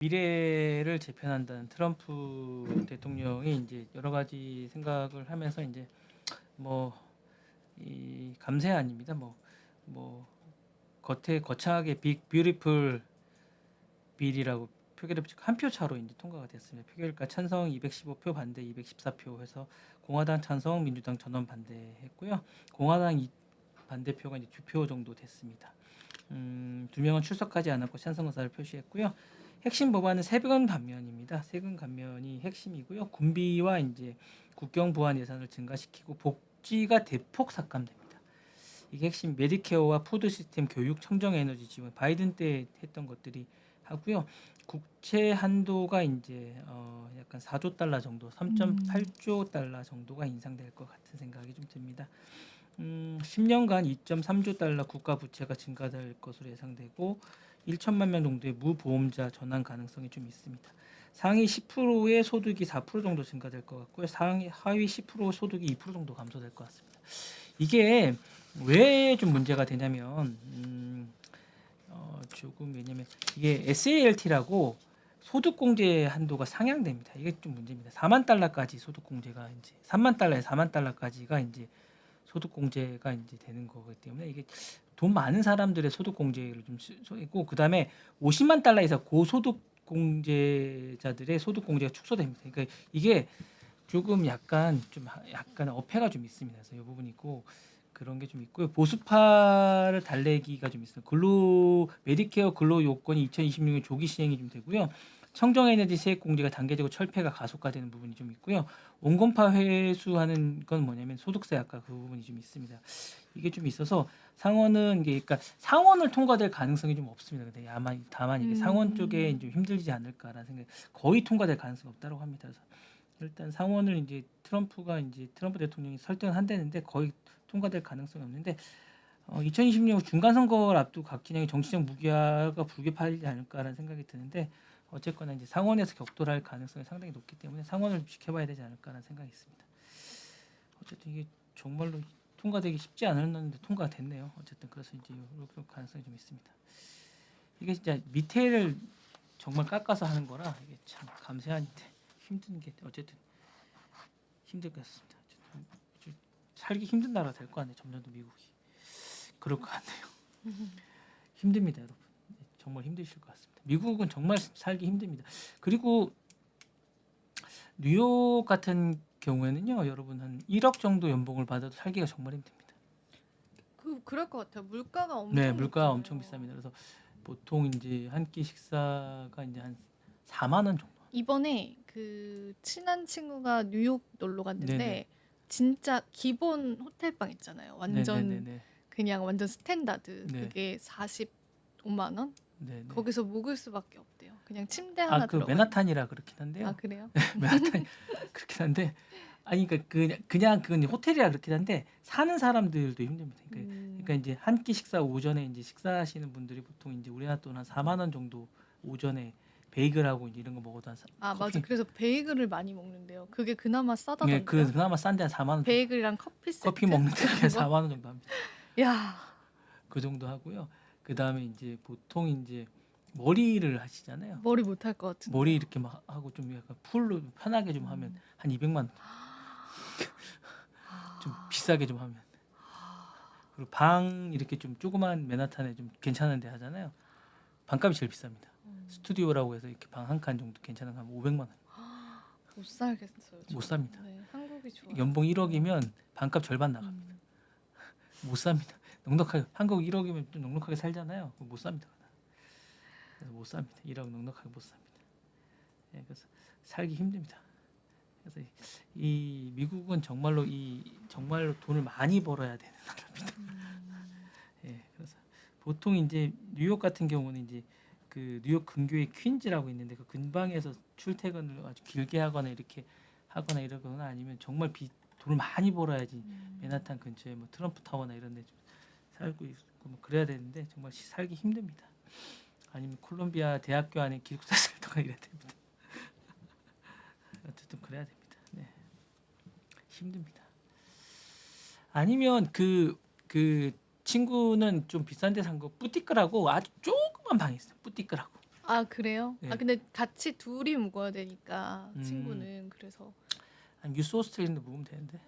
미래를 재편한다는 트럼프 대통령이 이제 여러 가지 생각을 하면서 이제 뭐 이 감세안입니다. 뭐 겉에 거창하게 빅 뷰티풀 빌이라고 표결에 한 표 차로 이제 통과가 됐습니다. 표결가 찬성 215표, 반대 214표 해서 공화당 찬성, 민주당 전원 반대했고요. 공화당 반대표가 이제 2표 정도 됐습니다. 2명은 출석하지 않았고 찬성 의사를 표시했고요. 핵심 법안은 세금 감면입니다. 세금 감면이 핵심이고요. 군비와 이제 국경 보안 예산을 증가시키고 복지가 대폭 삭감됩니다. 이게 핵심 메디케어와 푸드 시스템, 교육, 청정 에너지 지원 바이든 때 했던 것들이 하고요. 국채 한도가 이제 약간 4조 달러 정도, 3.8조 달러 정도가 인상될 것 같은 생각이 좀 듭니다. 10년간 2.3조 달러 국가 부채가 증가될 것으로 예상되고 1천만 명 정도의 무보험자 전환 가능성이 좀 있습니다. 상위 10%의 소득이 4% 정도 증가될 것 같고요. 하위 10% 소득이 2% 정도 감소될 것 같습니다. 이게 왜 좀 문제가 되냐면 조금 왜냐면 이게 SALT라고 소득공제 한도가 상향됩니다. 이게 좀 문제입니다. 4만 달러까지 소득공제가 이제 3만 달러에 4만 달러까지가 이제 소득공제가 이제 되는 거기 때문에 이게 돈 많은 사람들의 소득공제를 좀 있고 그다음에 50만 달러 이상 고소득 공제자들의 소득공제가 축소됩니다. 그러니까 이게 조금 약간 어폐가 좀 있습니다. 그래서 이 부분이 있고 그런 게 좀 있고요. 보수파를 달래기가 좀 있어요. 메디케어 근로 요건이 2026년 조기 시행이 좀 되고요. 청정에너지 세액 공제가 단계적으로 철폐가 가속화되는 부분이 좀 있고요. 온건파 회수하는 건 뭐냐면 소득세 아까 그 부분이 좀 있습니다. 이게 좀 있어서 상원은 그러니까 상원을 통과될 가능성이 좀 없습니다. 근데 다만 이게 상원 쪽에 좀 힘들지 않을까라는 생각. 거의 통과될 가능성이 없다고 합니다. 그래서 일단 상원을 이제 트럼프 대통령이 설득을 한다는데 거의 통과될 가능성이 없는데 2026년 중간 선거를 앞두고 각 진영의 정치적 무기화가 불가피하지 않을까라는 생각이 드는데 어쨌거나 이제 상원에서 격돌할 가능성이 상당히 높기 때문에 상원을 좀 지켜봐야 되지 않을까라는 생각이 있습니다. 어쨌든 이게 정말로 통과되기 쉽지 않았는데 통과가 됐네요. 어쨌든 그래서 이제 이렇게 가능성이 좀 있습니다. 이게 진짜 밑에를 정말 깎아서 하는 거라 이게 참 감사한데 힘든 게 어쨌든 힘들 것 같습니다. 좀 살기 힘든 나라가 될 것 같네요. 점점 더 미국이 그럴 것 같네요. 힘듭니다, 여러분. 정말 힘드실 것 같습니다. 미국은 정말 살기 힘듭니다. 그리고 뉴욕 같은 경우에는요, 여러분 한 1억 정도 연봉을 받아도 살기가 정말 힘듭니다. 그럴 것 같아요. 물가가 네, 엄청 물가가 높잖아요. 엄청 비쌉니다. 그래서 보통 이제 한 끼 식사가 이제 한 4만 원 정도. 이번에 그 친한 친구가 뉴욕 놀러 네네. 갔는데 진짜 기본 호텔방 있잖아요. 완전 네네네네. 그냥 완전 스탠다드. 네. 그게 45만 원? 네네. 거기서 묵을 수밖에 없대요. 그냥 침대 하나 그 들어가. 맨하탄이라 그렇긴 한데요. 아 그래요? 맨하탄 그렇긴 한데 아니 그러니까 그냥 그건 호텔이라 그렇긴 한데 사는 사람들도 힘듭니다. 그러니까 이제 한 끼 식사 오전에 이제 식사하시는 분들이 보통 이제 우리나라 돈 한 4만 원 정도 오전에 베이글하고 이제 이런 거 먹어도 한 아 커피. 맞아. 그래서 베이글을 많이 먹는데요. 그게 그나마 예, 싸다던데요. 그나마 싼데 한 4만 원 정도. 베이글이랑 커피 세트. 커피 먹는데 그런 그냥 거? 4만 원 정도 합니다. 야. 그 정도 하고요. 그다음에 이제 보통 이제 머리를 하시잖아요. 머리 못 할 것 같은데. 머리 이렇게 막 하고 좀 약간 풀로 편하게 좀 하면 한 200만 원. 좀 비싸게 좀 하면. 그리고 방 이렇게 좀 조그만 맨하탄에 좀 괜찮은 데 하잖아요. 방값이 제일 비쌉니다. 스튜디오라고 해서 이렇게 방 한 칸 정도 괜찮은 거 하면 500만 원. 못 살겠어요. 못 삽니다. 네, 한국이 좋아요. 연봉 1억이면 방값 절반 나갑니다. 못 삽니다. 넉넉하게 한국 1억이면 좀 넉넉하게 살잖아요. 못 삽니다. 그래서 못 삽니다. 1억 넉넉하게 못 삽니다. 예, 그래서 살기 힘듭니다. 그래서 이 미국은 정말로 돈을 많이 벌어야 되는 나라입니다. 예, 그래서 보통 이제 뉴욕 같은 경우는 이제 그 뉴욕 근교의 퀸즈라고 있는데 그 근방에서 출퇴근을 아주 길게 하거나 이렇게 하거나 이러거나 아니면 정말 돈을 많이 벌어야지 맨하탄 근처에 뭐 트럼프 타워나 이런 데 좀 살고 있고 뭐 그래야 되는데 정말 살기 힘듭니다. 아니면 콜롬비아 대학교 안에 기숙사 살다가 이래야 됩니다. 어쨌든 그래야 됩니다. 네. 힘듭니다. 아니면 그 친구는 좀 비싼 데 산 거 뿌띠끌하고 아주 조그만 방이 있어요. 뿌띠끌하고. 아 그래요? 네. 아 근데 같이 둘이 묵어야 되니까 음. 친구는 그래서 한 뉴스 오스트레일랜드 묵으면 되는데.